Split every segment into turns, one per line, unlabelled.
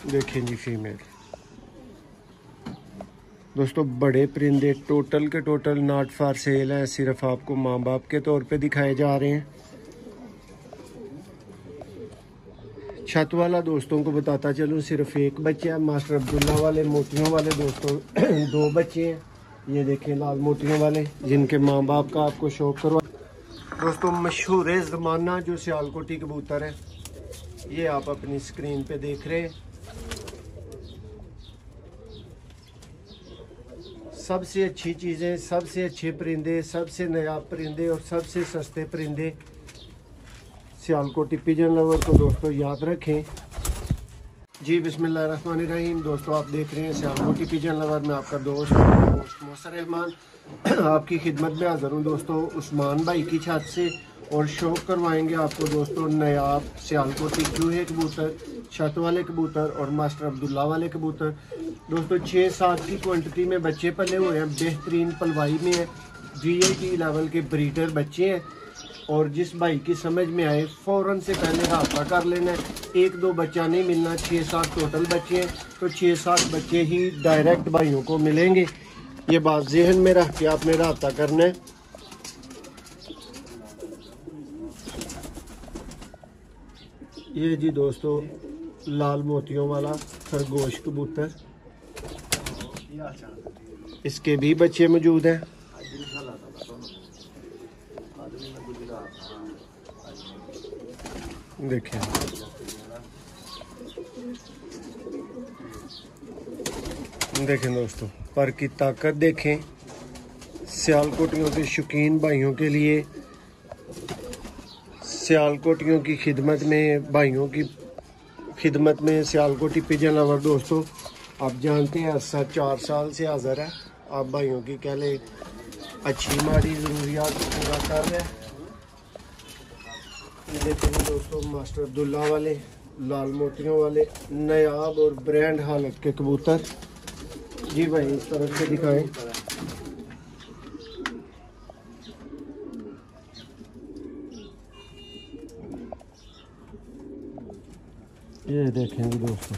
देखें जी फीमेल। दोस्तों बड़े परिंदे टोटल के टोटल नॉट फॉर सेल हैं, सिर्फ आपको माँ बाप के तौर पे दिखाए जा रहे हैं। छत वाला दोस्तों को बताता चलूँ, सिर्फ एक बच्चा है। मास्टर अब्दुल्ला वाले मोतियों वाले दोस्तों दो बच्चे हैं। ये देखें लाल मोतियों वाले, जिनके माँ बाप का आपको शौक करवा। दोस्तों मशहूर ज़माना जो सियालकोटी कबूतर है, ये आप अपनी स्क्रीन पे देख रहे हैं। सबसे अच्छी चीज़ें, सबसे अच्छे परिंदे, सबसे नायाब परिंदे और सबसे सस्ते परिंदे सियालकोटी पिजन लवर को दोस्तों याद रखें जी। बिस्मिल्लाहिर्रहमानिर्रहीम। दोस्तों आप देख रहे हैं सियालकोटी पिजन लवर में आपका दोस्त मोहसिन रहमान आपकी खिदमत में हाज़िर हूँ दोस्तों, उस्मान भाई की छत से। और शौक करवाएंगे आपको दोस्तों नायाब सियालकोटी चूहे कबूतर, छत वाले कबूतर और मास्टर अब्दुल्ला वाले कबूतर। दोस्तों 6-7 की क्वांटिटी में बच्चे पले हुए हैं, बेहतरीन पलवाई में है, VIP लेवल के ब्रीडर बच्चे हैं। और जिस भाई की समझ में आए फ़ौरन से पहले रब्ता कर लेना है। 1-2 बच्चा नहीं मिलना, 6-7 टोटल बच्चे हैं, तो 6-7 बच्चे ही डायरेक्ट भाइयों को मिलेंगे। ये बात जहन में रख के आपने रब्ता करना है। ये जी दोस्तों लाल मोतियों वाला खरगोश कबूतर, इसके भी बच्चे मौजूद हैं। देखें देखें दोस्तों पर की ताकत देखें। सियालकोटियों के शौकीन भाइयों के लिए, सियालकोटियों की खिदमत में, भाइयों की खिदमत में सियालकोटी पिजन लवर दोस्तों आप जानते हैं अर्सा 4 साल से हाज़िर है। आप भाइयों की कह ले अच्छी माड़ी ज़रूरियात पूरा कर रहे हैं। देखें दोस्तों मास्टर अब्दुल्ला वाले लाल मोतियों वाले नायाब और ब्रांड हालत के कबूतर जी। भाई इस तरफ से दिखाएं। ये देखेंगे दोस्तों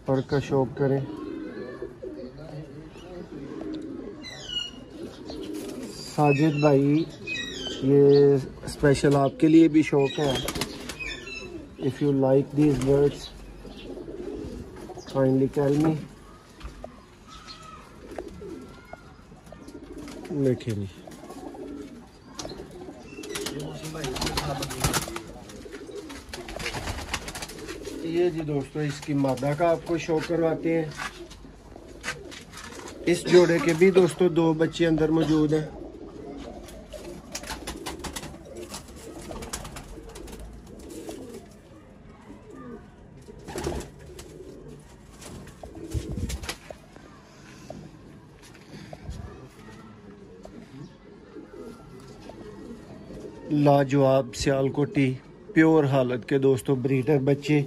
पर का शौक करें। साजिद भाई ये स्पेशल आपके लिए भी शौक है। If you like these birds kindly tell me. देखिए जी ये जी दोस्तों इसकी मादा का आपको शौक करवाते हैं। इस जोड़े के भी दोस्तों 2 बच्चे अंदर मौजूद हैं। लाजवाब सियालकोटी प्योर हालत के दोस्तों ब्रीडर बच्चे।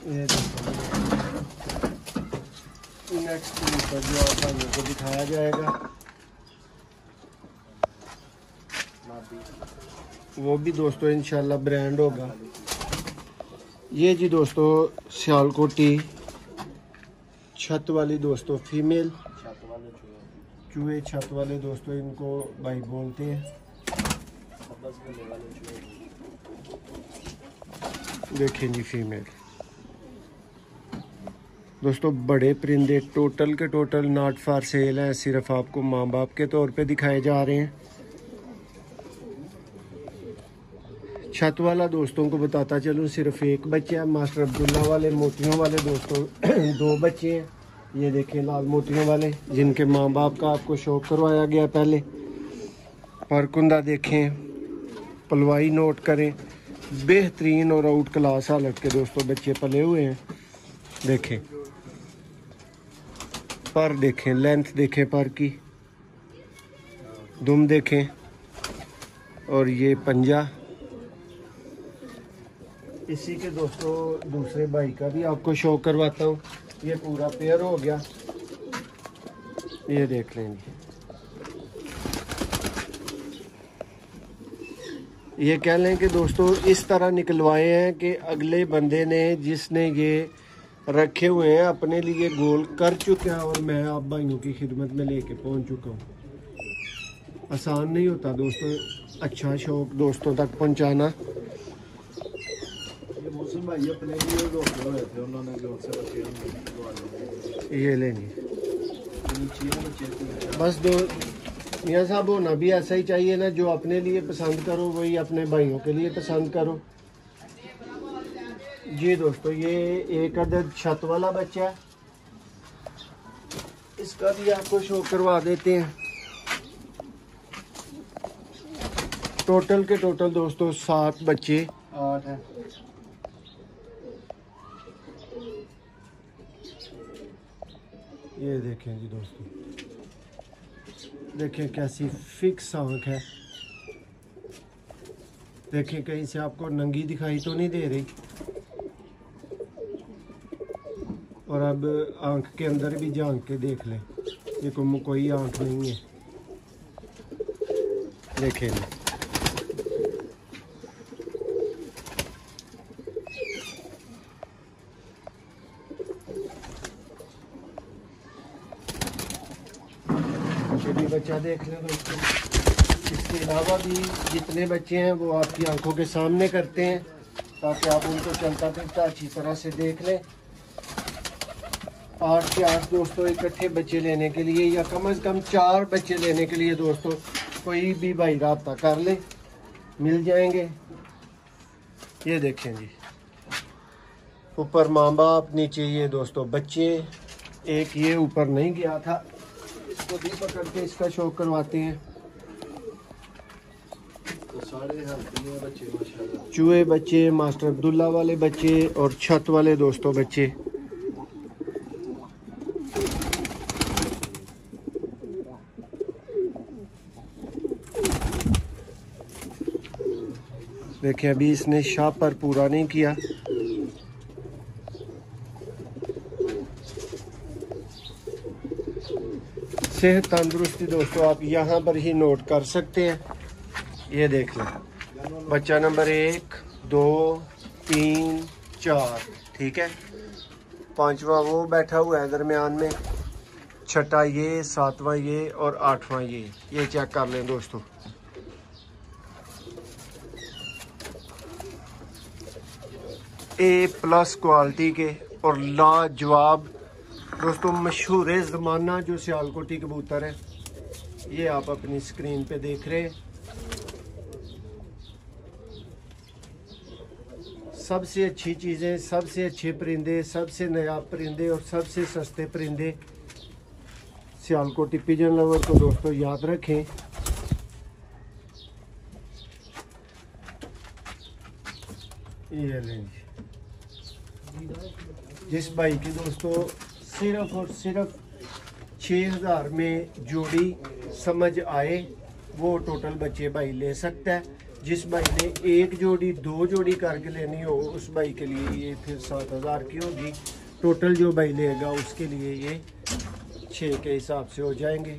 ये नेक्स्ट कबूतर जो आप भाइयों को दिखाया जाएगा वो भी दोस्तों इंशाल्लाह ब्रांड होगा। ये जी दोस्तों सियालकोटी छत वाली दोस्तों फीमेल चूहे, छत वाले दोस्तों इनको भाई बोलते हैं। देखें जी फीमेल। दोस्तों बड़े परिंदे टोटल के टोटल नॉट फॉर सेल हैं, सिर्फ आपको माँ बाप के तौर पे दिखाए जा रहे हैं। छत वाला दोस्तों को बताता चलूँ, सिर्फ एक बच्चा है। मास्टर अब्दुल्ला वाले मोतियों वाले दोस्तों 2 बच्चे हैं। ये देखें लाल मोतियों वाले, जिनके माँ बाप का आपको शौक करवाया गया पहले। परकुंदा देखें, पलवाई नोट करें, बेहतरीन और आउट क्लास हालत के दोस्तों बच्चे पले हुए हैं। देखें पर, देखें लेंथ देखें पर की, दुम देखें और ये पंजा। इसी के दोस्तों दूसरे भाई का भी आपको शो करवाता हूँ। ये पूरा पेयर हो गया, ये देख लेंगे। ये कह लें कि दोस्तों इस तरह निकलवाए हैं कि अगले बंदे ने जिसने ये रखे हुए हैं अपने लिए गोल कर चुके हैं, और मैं आप भाइयों की खिदमत में लेके पहुंच चुका हूँ। आसान नहीं होता दोस्तों अच्छा शौक दोस्तों तक पहुंचाना।
भाई अपने लिए हुए थे, उन्होंने जो से
ये लेंगे बस दो। मियाँ साहब होना भी ऐसा ही चाहिए ना, जो अपने लिए पसंद करो वही अपने भाइयों के लिए पसंद करो। जी दोस्तों, ये एक अदद छत वाला बच्चा है, इसका भी आपको शो करवा देते हैं। टोटल के टोटल दोस्तों 7 बच्चे 8 है। ये देखें जी दोस्तों, देखें कैसी फिक्स आँख है। देखें कहीं से आपको नंगी दिखाई तो नहीं दे रही, और अब आँख के अंदर भी झांक के देख लें, ये कोई आँख नहीं है। देखें भी बच्चा देख लें दोस्तों। इसके अलावा भी जितने बच्चे हैं वो आपकी आंखों के सामने करते हैं, ताकि आप उनको चलता फिरता अच्छी तरह से देख लें। 8 के 8 दोस्तों इकट्ठे बच्चे लेने के लिए, या कम से कम 4 बच्चे लेने के लिए दोस्तों कोई भी भाई राब्ता कर ले, मिल जाएंगे। ये देखें जी, ऊपर माँ बाप, नीचे ये दोस्तों बच्चे। एक ये ऊपर नहीं गया था, इसको भी पकड़ के इसका शो करवाते हैं।
तो सारे बच्चे माशाल्लाह,
चूहे बच्चे, मास्टर अब्दुल्ला वाले बच्चे और छत वाले दोस्तों बच्चे। देखिए अभी इसने शाह पर पूरा नहीं किया। सेहत तंदुरुस्ती दोस्तों आप यहाँ पर ही नोट कर सकते हैं। ये देख लें, बच्चा नंबर 1 2 3 4, ठीक है। 5वां वो बैठा हुआ है दरमियान में, 6ठा ये, 7वां ये और 8वां ये चेक कर लें दोस्तों। A+ क्वालिटी के और लाजवाब दोस्तों मशहूर ज़माना जो सियालकोटी कबूतर है, ये आप अपनी स्क्रीन पे देख रहे हैं। सबसे अच्छी चीज़ें, सबसे अच्छे परिंदे, सबसे नायाब परिंदे और सबसे सस्ते परिंदे सियालकोटी पिजन लवर को दोस्तों याद रखें। ये लेंगे जिस भाई की दोस्तों सिर्फ और सिर्फ 6000 में जोड़ी समझ आए, वो टोटल बच्चे भाई ले सकता है। जिस भाई ने 1 जोड़ी 2 जोड़ी करके लेनी हो, उस भाई के लिए ये फिर 7000 की होगी। टोटल जो भाई लेगा उसके लिए ये 6 के हिसाब से हो जाएंगे।